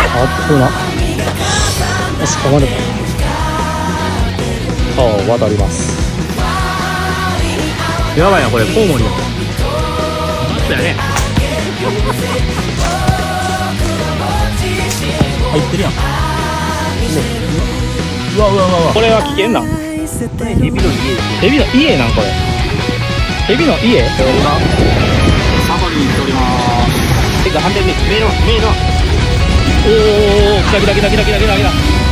あっとな。よし、噛まれた。川を渡ります。やばいな、これ、コウモリだ。そうやね。入ってるやん。うわうわうわうわ。これは危険なん。ヘビの家です。ヘビの家なんこれ。ヘビの家。サファリに行っております。てか反対目の。おお、来た来た来た来た来た来た来た。